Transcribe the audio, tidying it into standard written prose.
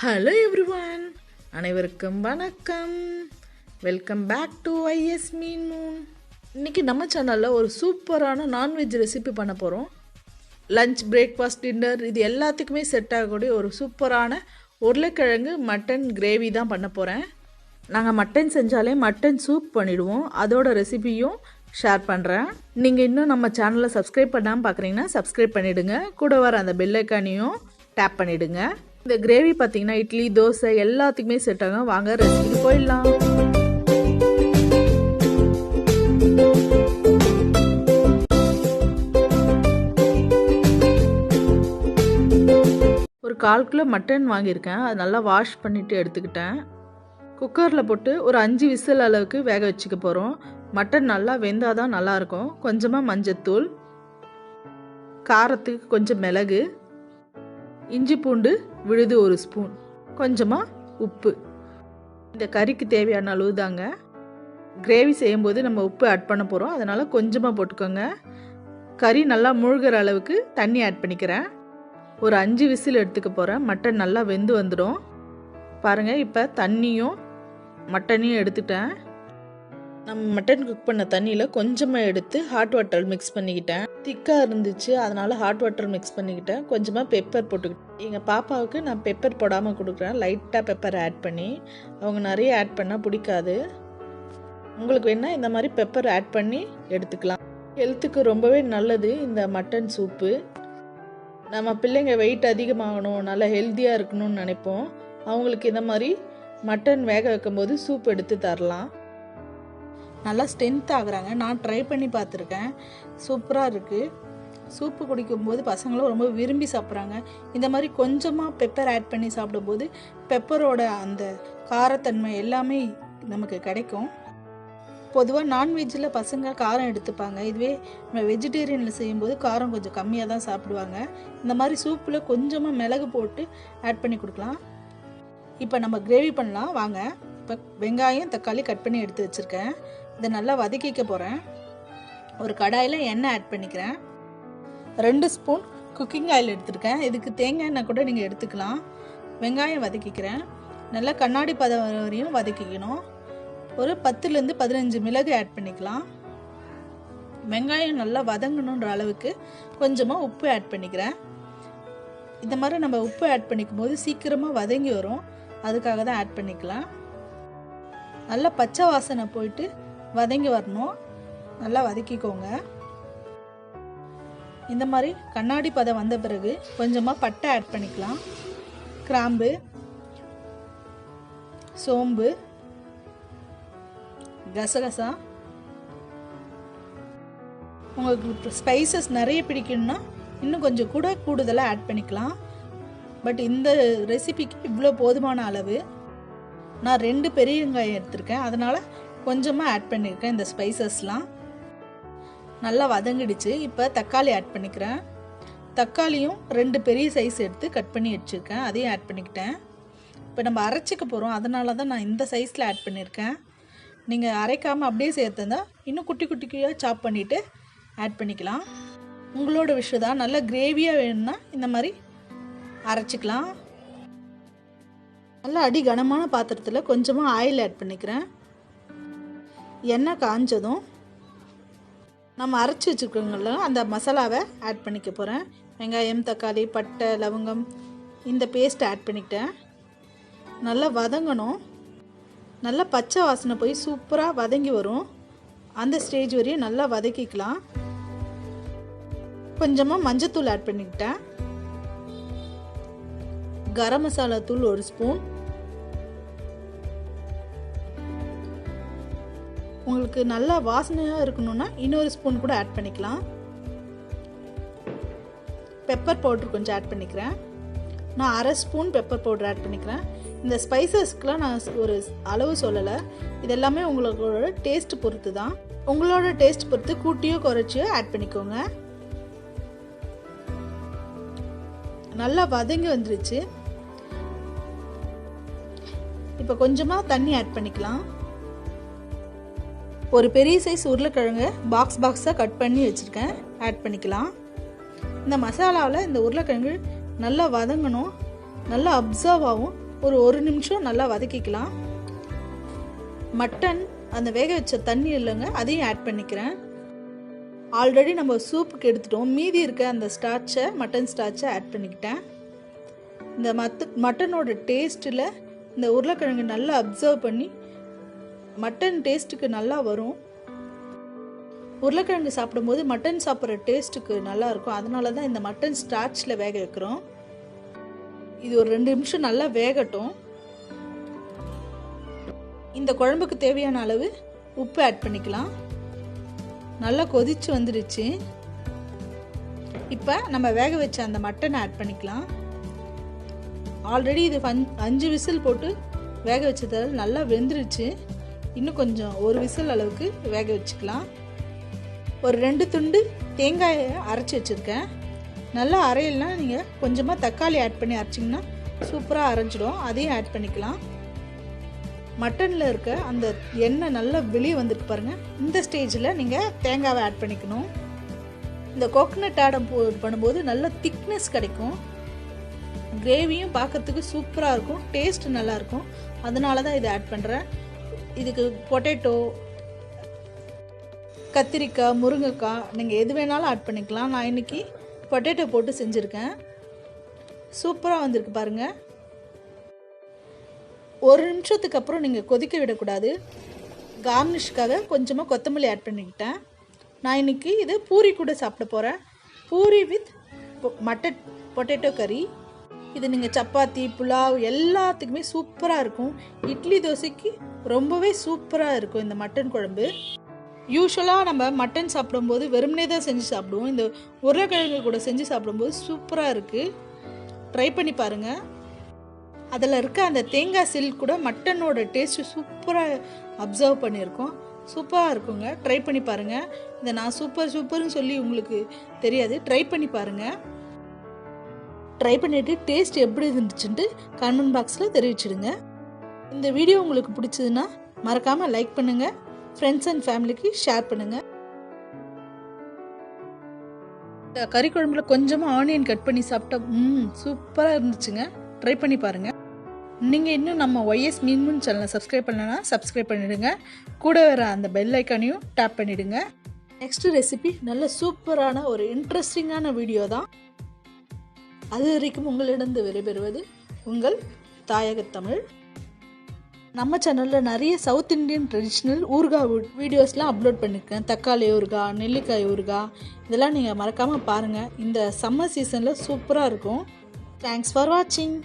Hello everyone, அனைவருக்கும் வணக்கம். Welcome back to ஐஎஸ் மீன் மூன். இன்றைக்கி நம்ம சேனலில் ஒரு சூப்பரான நான்வெஜ் ரெசிபி பண்ண போகிறோம். லஞ்ச், பிரேக்ஃபாஸ்ட், டின்னர் இது எல்லாத்துக்குமே செட் ஆகக்கூடிய ஒரு சூப்பரான உருளைக்கிழங்கு மட்டன் கிரேவி தான் பண்ண போகிறேன். நாங்கள் மட்டன் செஞ்சாலே மட்டன் சூப் பண்ணிவிடுவோம். அதோட ரெசிபியும் ஷேர் பண்ணுறேன். நீங்கள் இன்னும் நம்ம சேனலை சப்ஸ்கிரைப் பண்ணாமல் பார்க்குறீங்கன்னா சப்ஸ்கிரைப் பண்ணிவிடுங்க. கூட வர அந்த பெல் ஐக்கானையும் டேப் பண்ணிவிடுங்க. இந்த கிரேவி பார்த்தீங்கன்னா இட்லி, தோசை எல்லாத்துக்குமே செட் ஆகும். வாங்க ரெசிபிக்கு போயிடலாம். ஒரு 1/4 கிலோ மட்டன் வாங்கியிருக்கேன். அது நல்லா வாஷ் பண்ணிவிட்டு எடுத்துக்கிட்டேன். குக்கரில் போட்டு ஒரு 5 விசில் அளவுக்கு வேக வச்சுக்க போகிறோம். மட்டன் நல்லா வெந்தால் தான் நல்லாயிருக்கும். கொஞ்சமாக மஞ்சத்தூள், காரத்துக்கு கொஞ்சம் மிளகு, இஞ்சி பூண்டு விழுது 1 ஸ்பூன், கொஞ்சமாக உப்பு. இந்த கறிக்கு தேவையான அளவு தாங்க. கிரேவி செய்யும்போது நம்ம உப்பு ஆட் பண்ண போகிறோம், அதனால் கொஞ்சமாக போட்டுக்கோங்க. கறி நல்லா மூழ்கிற அளவுக்கு தண்ணி ஆட் பண்ணிக்கிறேன். ஒரு 5 விசில் எடுத்துக்க போகிறேன். மட்டன் நல்லா வெந்து வந்துடும். பாருங்கள், இப்போ தண்ணியும் மட்டனையும் எடுத்துட்டேன். நம்ம மட்டன் குக் பண்ண தண்ணியில் கொஞ்சமாக எடுத்து ஹாட் வாட்டர் மிக்ஸ் பண்ணிக்கிட்டேன். திக்காக இருந்துச்சு, அதனால் ஹாட் வாட்டர் மிக்ஸ் பண்ணிக்கிட்டேன். கொஞ்சமாக பெப்பர் போட்டுக்கிட்டேன். எங்கள் பாப்பாவுக்கு நான் பெப்பர் போடாமல் கொடுக்குறேன். லைட்டாக பெப்பர் ஆட் பண்ணி. அவங்க நிறைய ஆட் பண்ணால் பிடிக்காது. உங்களுக்கு வேணால் இந்த மாதிரி பெப்பர் ஆட் பண்ணி எடுத்துக்கலாம். ஹெல்த்துக்கு ரொம்பவே நல்லது இந்த மட்டன் சூப்பு. நம்ம பிள்ளைங்க வெயிட் அதிகமாகணும், நல்லா ஹெல்த்தியாக இருக்கணும்னு நினைப்போம். அவங்களுக்கு இந்த மாதிரி மட்டன் வேக வைக்கும்போது சூப் எடுத்து தரலாம். நல்லா ஸ்ட்ரென்த் ஆகுறாங்க. நான் ட்ரை பண்ணி பார்த்துருக்கேன், சூப்பராக இருக்குது. சூப்பு குடிக்கும்போது பசங்களும் ரொம்ப விரும்பி சாப்பிட்றாங்க. இந்த மாதிரி கொஞ்சமாக பெப்பர் ஆட் பண்ணி சாப்பிடும்போது பெப்பரோட அந்த காரத்தன்மை எல்லாமே நமக்கு கிடைக்கும். பொதுவாக நான்வெஜ்ஜில் பசங்க காரம் எடுத்துப்பாங்க. இதுவே நம்ம வெஜிடேரியனில் செய்யும்போது காரம் கொஞ்சம் கம்மியாக தான் சாப்பிடுவாங்க. இந்த மாதிரி சூப்பில் கொஞ்சமாக மிளகு போட்டு ஆட் பண்ணி கொடுக்கலாம். இப்போ நம்ம கிரேவி பண்ணலாம் வாங்க. இப்போ வெங்காயம், தக்காளி கட் பண்ணி எடுத்து வச்சுருக்கேன். இதை நல்லா வதக்கிக்க போகிறேன். ஒரு கடாயில் எண்ணெய் ஆட் பண்ணிக்கிறேன். 2 ஸ்பூன் குக்கிங் ஆயில் எடுத்துருக்கேன். இதுக்கு தேங்காய் எண்ணெய் கூட நீங்கள் எடுத்துக்கலாம். வெங்காயம் வதக்கிக்கிறேன். நல்லா கண்ணாடி பதம் வரையும் வதக்கிக்கணும். ஒரு 10லேருந்து 15 மிளகு ஆட் பண்ணிக்கலாம். வெங்காயம் நல்லா வதங்கணுன்ற அளவுக்கு கொஞ்சமாக உப்பு ஆட் பண்ணிக்கிறேன். இந்த மாதிரி நம்ம உப்பு ஆட் பண்ணிக்கும் போது சீக்கிரமாக வதங்கி வரும், அதுக்காக தான் ஆட் பண்ணிக்கலாம். நல்லா பச்சை வாசனை போயிட்டு வதங்கி வரணும். நல்லா வதக்கிக்கோங்க. இந்த மாதிரி கண்ணாடி பதம் வந்த பிறகு கொஞ்சமாக பட்டை ஆட் பண்ணிக்கலாம். கிராம்பு, சோம்பு, கசகசா. உங்களுக்கு ஸ்பைசஸ் நிறைய பிடிக்கணும்னா இன்னும் கொஞ்சம் கூட கூடுதலாக ஆட் பண்ணிக்கலாம். பட் இந்த ரெசிபிக்கு இவ்வளோ போதுமான அளவு. நான் 2 பெரிய வெங்காயம் எடுத்திருக்கேன், அதனால் கொஞ்சமாக ஆட் பண்ணியிருக்கேன். இந்த ஸ்பைசஸ்லாம் நல்லா வதங்கிடுச்சு. இப்போ தக்காளி ஆட் பண்ணிக்கிறேன். தக்காளியும் 2 பெரிய சைஸ் எடுத்து கட் பண்ணி வச்சுருக்கேன், அதையும் ஆட் பண்ணிக்கிட்டேன். இப்போ நம்ம அரைச்சிக்க போகிறோம், அதனால தான் நான் இந்த சைஸில் ஆட் பண்ணியிருக்கேன். நீங்கள் அரைக்காமல் அப்படியே சேர்த்துருந்தா இன்னும் குட்டி குட்டியாக சாப் பண்ணிவிட்டு ஆட் பண்ணிக்கலாம். உங்களோட விஷயம் தான். நல்லா கிரேவியாக வேணும்னா இந்த மாதிரி அரைச்சிக்கலாம். நல்லா அடி கனமான பாத்திரத்தில் கொஞ்சமாக ஆயில் ஆட் பண்ணிக்கிறேன். எண்ணெய் காஞ்சதும் நம்ம அரைச்சி வச்சுருக்கோங்கள அந்த மசாலாவை ஆட் பண்ணிக்க போகிறேன். வெங்காயம், தக்காளி, பட்டை, லவங்கம் இந்த பேஸ்ட் ஆட் பண்ணிக்கிட்டேன். நல்லா வதங்கணும். நல்லா பச்சை வாசனை போய் சூப்பராக வதங்கி வரும். அந்த ஸ்டேஜ் வரையும் நல்லா வதக்கிக்கலாம். கொஞ்சமாக மஞ்சத்தூள் ஆட் பண்ணிக்கிட்டேன். கரம் மசாலா தூள் 1 ஸ்பூன். உங்களுக்கு நல்லா வாசனையாக இருக்கணும்னா இன்னொரு ஸ்பூன் கூட ஆட் பண்ணிக்கலாம். பெப்பர் பவுடர் கொஞ்சம் ஆட் பண்ணிக்கிறேன். நான் 1/2 ஸ்பூன் பெப்பர் பவுடர் ஆட் பண்ணிக்கிறேன். இந்த ஸ்பைசஸ்க்கெலாம் நான் ஒரு அளவு சொல்லலை, இதெல்லாமே உங்களோட டேஸ்ட் பொறுத்து தான். உங்களோட டேஸ்ட் பொறுத்து கூட்டியோ குறைச்சியோ ஆட் பண்ணிக்கோங்க. நல்லா வதங்கி வந்துருச்சு. இப்போ கொஞ்சமாக தண்ணி ஆட் பண்ணிக்கலாம். ஒரு பெரிய சைஸ் உருளைக்கிழங்கு பாக்ஸாக கட் பண்ணி வச்சுருக்கேன், ஆட் பண்ணிக்கலாம். இந்த மசாலாவில் இந்த உருளைக்கிழங்கு நல்லா வதங்கணும், நல்லா அப்சர்வ் ஆகும். ஒரு நிமிஷம் நல்லா வதக்கிக்கலாம். மட்டன் அந்த வேக வச்ச தண்ணி இல்லைங்க, அதையும் ஆட் பண்ணிக்கிறேன். ஆல்ரெடி நம்ம சூப்புக்கு எடுத்துட்டோம், மீதி இருக்க அந்த ஸ்டார்ச்சை மட்டன் ஸ்டார்ச்சை ஆட் பண்ணிக்கிட்டேன். இந்த மட்டனோட டேஸ்ட்டில் இந்த உருளைக்கிழங்கு நல்லா அப்சர்வ் பண்ணி மட்டன் டேஸ்ட்டுக்கு நல்லா வரும். உருளைக்கிழங்கு சாப்பிடும்போது மட்டன் சாப்பிட்ற டேஸ்ட்டுக்கு நல்லாயிருக்கும். அதனால தான் இந்த மட்டன் ஸ்டார்ச்சில் வேக வைக்கிறோம். இது ஒரு 2 நிமிஷம் நல்லா வேகட்டும். இந்த குழம்புக்கு தேவையான அளவு உப்பு ஆட் பண்ணிக்கலாம். நல்லா கொதிச்சு வந்துடுச்சு. இப்போ நம்ம வேக வச்ச அந்த மட்டனை ஆட் பண்ணிக்கலாம். ஆல்ரெடி இது 5 விசில் போட்டு வேக வச்சதால் நல்லா வெந்துருச்சு. இன்னும் கொஞ்சம் 1 விசில் அளவுக்கு வேக வச்சுக்கலாம். ஒரு 2 துண்டு தேங்காயை அரைச்சி வச்சுருக்கேன். நல்லா அரையலைன்னா நீங்கள் கொஞ்சமாக தக்காளி ஆட் பண்ணி அரைச்சிங்கன்னா சூப்பராக அரைஞ்சிடும். அதையும் ஆட் பண்ணிக்கலாம். மட்டனில் இருக்க அந்த எண்ணெய் நல்லா வெளியே வந்துருக்கு பாருங்கள். இந்த ஸ்டேஜில் நீங்கள் தேங்காவை ஆட் பண்ணிக்கணும். இந்த கோகனட் ஆட் பண்ணும்போது நல்ல திக்னஸ் கிடைக்கும். கிரேவியும் பார்க்கறதுக்கு சூப்பராக இருக்கும், டேஸ்ட் நல்லாயிருக்கும். அதனால தான் இதை ஆட் பண்ணுறேன். இதுக்கு பொட்டேட்டோ, கத்திரிக்காய், முருங்கைக்காய் நீங்கள் எது வேணாலும் ஆட் பண்ணிக்கலாம். நான் இன்றைக்கி பொட்டேட்டோ போட்டு செஞ்சுருக்கேன். சூப்பராக வந்திருக்கு பாருங்கள். 1 நிமிஷத்துக்கு அப்புறம் நீங்கள் கொதிக்க விடக்கூடாது. கார்னிஷ்காக கொஞ்சமாக கொத்தமல்லி ஆட் பண்ணிக்கிட்டேன். நான் இன்றைக்கி இது பூரி கூட சாப்பிட போகிறேன். பூரி வித் மட்டன் பொட்டேட்டோ கறி. இது நீங்கள் சப்பாத்தி, புலாவ் எல்லாத்துக்குமே சூப்பராக இருக்கும். இட்லி, தோசைக்கு ரொம்பவே சூப்பராக இருக்கும் இந்த மட்டன் குழம்பு. யூஸ்வலாக நம்ம மட்டன் சாப்பிடும்போது வெறுமனே தான் செஞ்சு சாப்பிடுவோம். இந்த உருளைக்கிழங்கு கூட செஞ்சு சாப்பிடும்போது சூப்பராக இருக்குது. ட்ரை பண்ணி பாருங்கள். அதில் இருக்க அந்த தேங்காய் சில் கூட மட்டனோட டேஸ்ட்டு சூப்பராக அப்சர்வ் பண்ணியிருக்கோம். சூப்பராக இருக்குங்க. ட்ரை பண்ணி பாருங்கள். இதை நான் சூப்பர்னு சொல்லி உங்களுக்கு தெரியாது. ட்ரை பண்ணி பாருங்கள். ட்ரை பண்ணிவிட்டு டேஸ்ட் எப்படி இருந்துச்சுன்ட்டு கமெண்ட் பாக்ஸில் தெரிவிச்சிடுங்க. இந்த வீடியோ உங்களுக்கு பிடிச்சதுன்னா மறக்காமல் லைக் பண்ணுங்கள். ஃப்ரெண்ட்ஸ் அண்ட் ஃபேமிலிக்கு ஷேர் பண்ணுங்கள். இந்த கறி குழம்புல கொஞ்சமாக ஆனியன் கட் பண்ணி சாப்பிட்டா சூப்பராக இருந்துச்சுங்க. ட்ரை பண்ணி பாருங்கள். நீங்கள் இன்னும் நம்ம YS மீன் சேனலை சப்ஸ்கிரைப் பண்ணலன்னா சப்ஸ்கிரைப் பண்ணிவிடுங்க. கூட வர அந்த பெல் ஐக்கானையும் டேப் பண்ணிவிடுங்க. நெக்ஸ்ட் ரெசிபி நல்ல சூப்பரான ஒரு இன்ட்ரெஸ்டிங்கான வீடியோ தான். அது வரைக்கும் உங்களிடம் விடைபெறுவது உங்கள் தாயகத்தமிழ். நம்ம சேனலில் நிறைய சவுத் இண்டியன் ட்ரெடிஷ்னல் ஊறுகாய் வீடியோஸ்லாம் அப்லோட் பண்ணியிருக்கேன். தக்காளி ஊறுகாய், நெல்லிக்காய் ஊறுகாய், இதெல்லாம் நீங்கள் மறக்காமல் பாருங்கள். இந்த சம்மர் சீசனில் சூப்பராக இருக்கும். தேங்க்ஸ் ஃபார் வாட்சிங்.